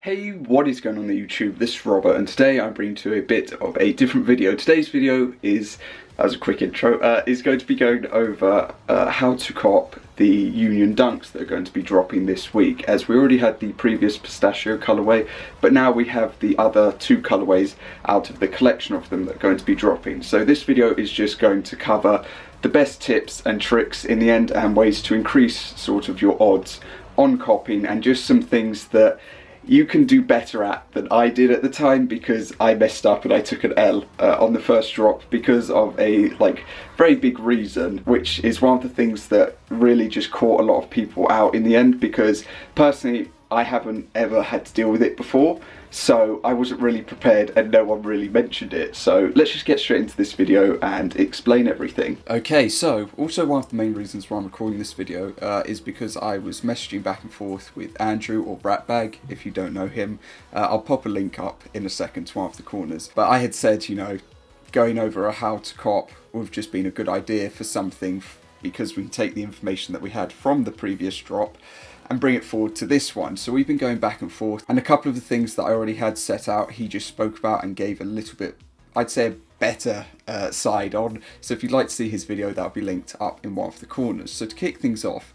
Hey, what is going on the YouTube? This is Robert, and today I'm bringing to a bit of a different video. Today's video is, as a quick intro, is going to be going over how to cop the Union Dunks that are going to be dropping this week, as we already had the previous pistachio colorway, but now we have the other two colorways out of the collection of them that are going to be dropping. So this video is just going to cover the best tips and tricks in the end and ways to increase sort of your odds on copying, and just some things that you can do better at than I did at the time, because I messed up and I took an L on the first drop because of a very big reason, which is one of the things that really just caught a lot of people out in the end, because personally I haven't ever had to deal with it before, so I wasn't really prepared and no one really mentioned it. So let's just get straight into this video and explain everything. Okay, so also one of the main reasons why I'm recording this video is because I was messaging back and forth with Andrew, or Bratbag if you don't know him. I'll pop a link up in a second to one of the corners, but I had said, you know, going over a how to cop would have just been a good idea for something, because we can take the information that we had from the previous drop and bring it forward to this one. So we've been going back and forth, and a couple of the things that I already had set out he just spoke about and gave a little bit, I'd say, a better side on. So if you'd like to see his video, that'll be linked up in one of the corners. So to kick things off,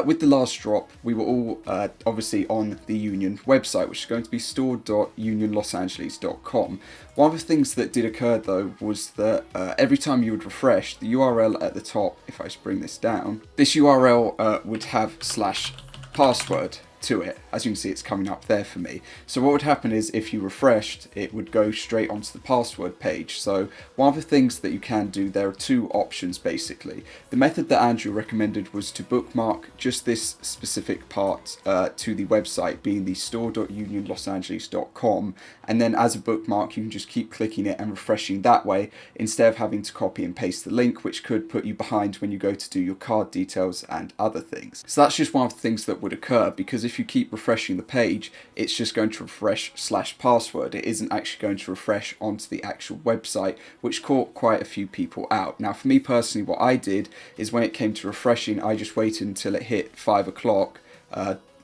with the last drop, we were all obviously on the Union website, which is going to be store.unionlosangeles.com. One of the things that did occur though was that every time you would refresh, the URL at the top, if I just bring this down, this URL would have /password to it. As you can see, it's coming up there for me. So what would happen is, if you refreshed, it would go straight onto the password page. So one of the things that you can do, there are two options basically. The method that Andrew recommended was to bookmark just this specific part to the website, being the store.unionlosangeles.com, and then as a bookmark you can just keep clicking it and refreshing that way, instead of having to copy and paste the link, which could put you behind when you go to do your card details and other things. So that's just one of the things that would occur, because if you keep refreshing the page, it's just going to refresh /password. It isn't actually going to refresh onto the actual website, which caught quite a few people out. Now for me personally, what I did is, when it came to refreshing, I just waited until it hit 5 o'clock,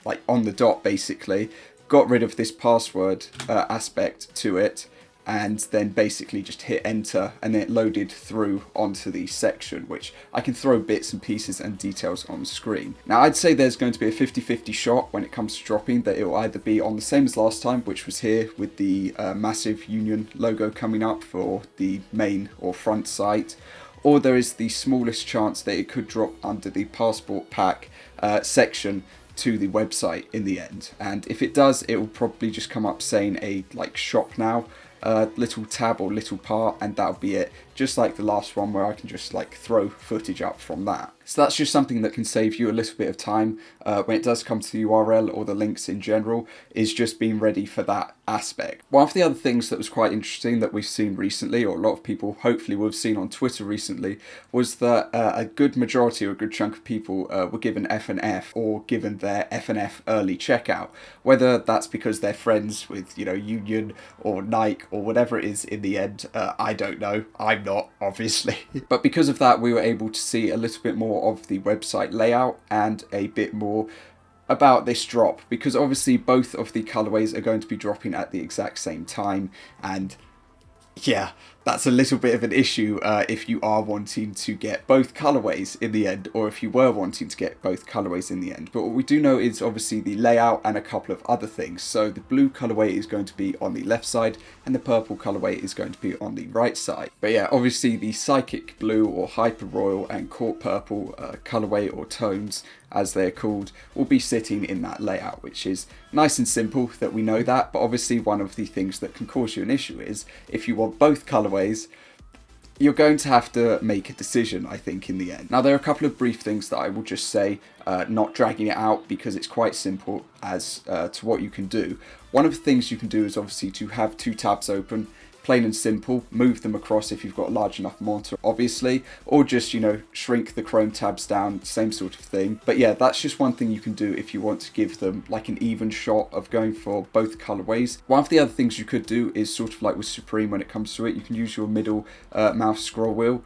like on the dot basically, got rid of this password aspect to it, and then basically just hit enter, and then it loaded through onto the section, which I can throw bits and pieces and details on the screen. Now I'd say there's going to be a 50-50 shot when it comes to dropping, that it will either be on the same as last time, which was here with the massive Union logo coming up for the main or front site, or there is the smallest chance that it could drop under the passport pack section to the website in the end. And if it does, it will probably just come up saying a shop now little tab or little part, and that'll be it, just like the last one where I can just throw footage up from that. So that's just something that can save you a little bit of time when it does come to the URL or the links in general, is just being ready for that aspect. One of the other things that was quite interesting that we've seen recently, or a lot of people hopefully will have seen on Twitter recently, was that a good majority or a good chunk of people were given F&F, or given their F&F early checkout, whether that's because they're friends with, you know, Union or Nike or whatever it is in the end. I don't know, I'm not, obviously. But because of that, we were able to see a little bit more of the website layout and a bit more about this drop, because obviously both of the colorways are going to be dropping at the exact same time, and yeah, that's a little bit of an issue if you are wanting to get both colorways in the end, or if you were wanting to get both colorways in the end. But what we do know is obviously the layout and a couple of other things. So the blue colorway is going to be on the left side, and the purple colorway is going to be on the right side. But yeah, obviously the Psychic Blue or Hyper Royal and Court Purple colorway, or tones as they're called, will be sitting in that layout, which is nice and simple that we know that. But obviously one of the things that can cause you an issue is, if you want both colorways, you're going to have to make a decision, I think, in the end. Now there are a couple of brief things that I will just say, not dragging it out, because it's quite simple as to what you can do. One of the things you can do is obviously to have two tabs open, plain and simple, move them across if you've got a large enough monitor, obviously, or just, you know, shrink the Chrome tabs down, same sort of thing. But yeah, that's just one thing you can do if you want to give them an even shot of going for both colorways. One of the other things you could do is sort of like with Supreme when it comes to it, you can use your middle mouse scroll wheel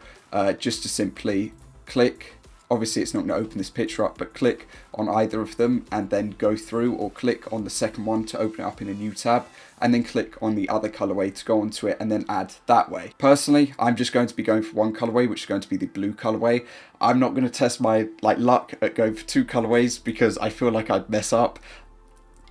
just to simply click Obviously it's not going to open this picture up, but click on either of them and then go through, or click on the second one to open it up in a new tab, and then click on the other colorway to go onto it and then add that way. Personally, I'm just going to be going for one colorway, which is going to be the blue colorway. I'm not going to test my luck at going for 2 colorways because I feel like I'd mess up.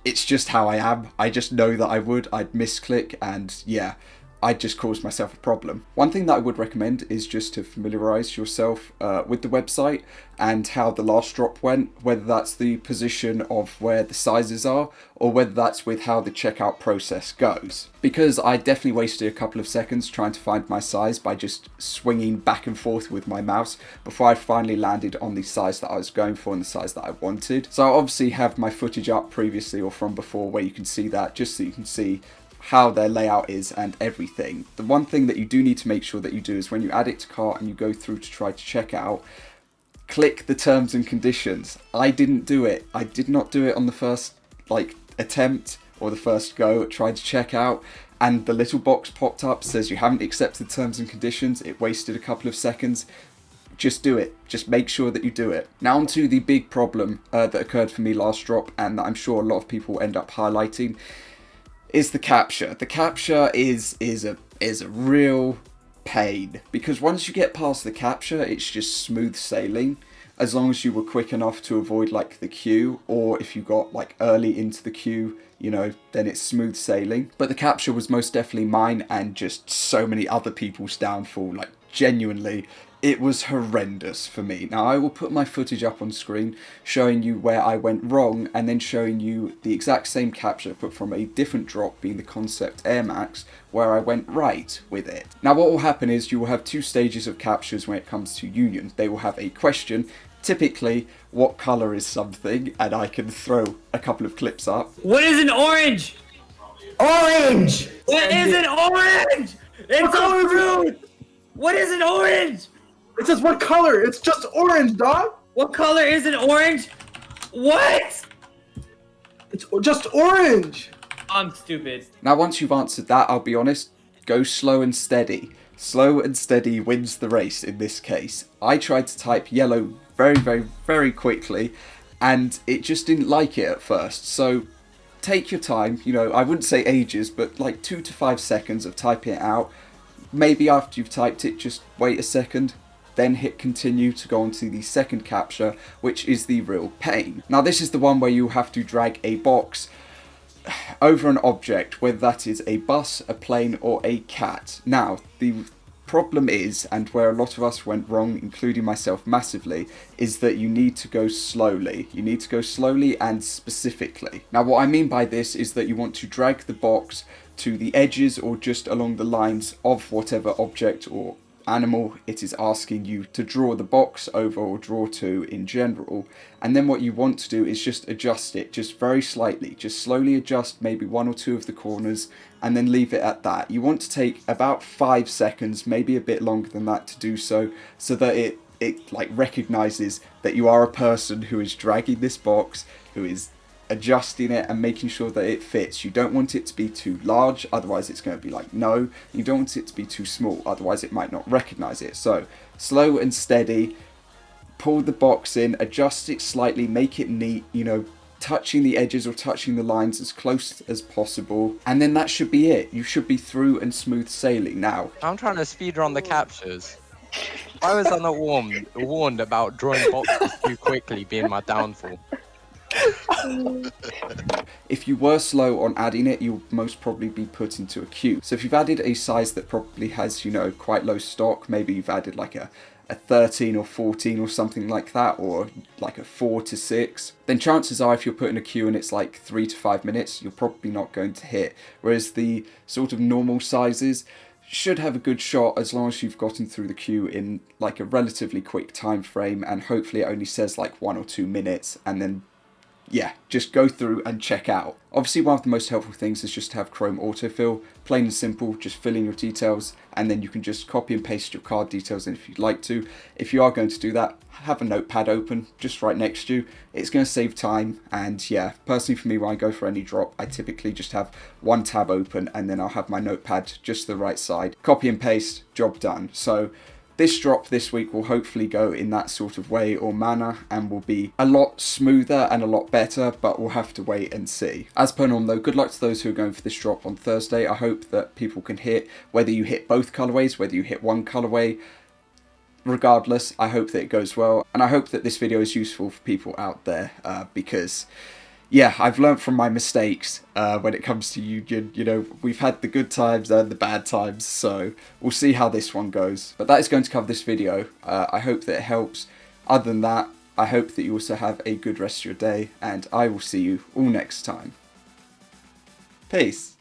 It's just how I am. I just know that I'd misclick, and yeah, I'd just cause myself a problem. One thing that I would recommend is just to familiarize yourself with the website and how the last drop went, whether that's the position of where the sizes are, or whether that's with how the checkout process goes. Because I definitely wasted a couple of seconds trying to find my size by just swinging back and forth with my mouse before I finally landed on the size that I was going for and the size that I wanted. So I obviously have my footage up previously or from before where you can see that, just so you can see how their layout is and everything. The one thing that you do need to make sure that you do is when you add it to cart and you go through to try to check out, click the terms and conditions. I didn't do it. I did not do it on the first attempt or the first go at trying to check out, and the little box popped up, says you haven't accepted terms and conditions. It wasted a couple of seconds. Just do it. Just make sure that you do it. Now onto the big problem that occurred for me last drop, and that I'm sure a lot of people end up highlighting, is the captcha. The captcha is a real pain, because once you get past the captcha, it's just smooth sailing, as long as you were quick enough to avoid the queue, or if you got early into the queue, you know, then it's smooth sailing. But the captcha was most definitely mine and just so many other people's downfall. Genuinely, it was horrendous for me. Now I will put my footage up on screen showing you where I went wrong, and then showing you the exact same captcha but from a different drop, being the Concept Air Max, where I went right with it. Now what will happen is you will have 2 stages of captchas when it comes to Union. They will have a question, typically what colour is something, and I can throw a couple of clips up. What is an orange? Orange! What is an orange? It's a fruit! What is an orange? It says what color? It's just orange, dog! What color is an orange? What? It's just orange! I'm stupid. Now once you've answered that, I'll be honest, go slow and steady. Slow and steady wins the race in this case. I tried to type yellow very quickly, and it just didn't like it at first. So take your time, you know, I wouldn't say ages, but 2 to 5 seconds of typing it out. Maybe after you've typed it, just wait a second, then hit continue to go on to the second captcha, which is the real pain. Now this is the one where you have to drag a box over an object, whether that is a bus, a plane, or a cat. Now the problem is, and where a lot of us went wrong, including myself massively, is that you need to go slowly. You need to go slowly and specifically. Now what I mean by this is that you want to drag the box to the edges or just along the lines of whatever object or animal it is asking you to draw the box over or draw to in general. And then what you want to do is just adjust it just very slightly. Just slowly adjust maybe 1 or 2 of the corners and then leave it at that. You want to take about 5 seconds, maybe a bit longer than that, to do so, so that it recognizes that you are a person who is dragging this box, who is adjusting it and making sure that it fits. You don't want it to be too large, otherwise it's going to be no. You don't want it to be too small, otherwise it might not recognize it. So slow and steady, pull the box in, adjust it slightly, make it neat, you know, touching the edges or touching the lines as close as possible, and then that should be it. You should be through and smooth sailing. Now I'm trying to speedrun the captures. Why was I not warned about drawing boxes too quickly being my downfall? If you were slow on adding it, you'll most probably be put into a queue. So if you've added a size that probably has, you know, quite low stock, maybe you've added a 13 or 14 or something like that, or a 4 to 6, then chances are if you're put in a queue and it's 3 to 5 minutes, you're probably not going to hit. Whereas the sort of normal sizes should have a good shot as long as you've gotten through the queue in a relatively quick time frame, and hopefully it only says 1 or 2 minutes, and then yeah, just go through and check out. Obviously one of the most helpful things is just to have Chrome autofill, plain and simple, just fill in your details, and then you can just copy and paste your card details in if you'd like to. If you are going to do that, have a notepad open just right next to you. It's going to save time, and yeah, personally for me, when I go for any drop, I typically just have one tab open and then I'll have my notepad just the right side. Copy and paste, job done. So this drop this week will hopefully go in that sort of way or manner and will be a lot smoother and a lot better, but we'll have to wait and see. As per normal though, good luck to those who are going for this drop on Thursday. I hope that people can hit, whether you hit both colorways, whether you hit one colorway, regardless, I hope that it goes well, and I hope that this video is useful for people out there, because yeah, I've learned from my mistakes when it comes to Union. You know, we've had the good times and the bad times, so we'll see how this one goes. But that is going to cover this video. I hope that it helps. Other than that, I hope that you also have a good rest of your day, and I will see you all next time. Peace.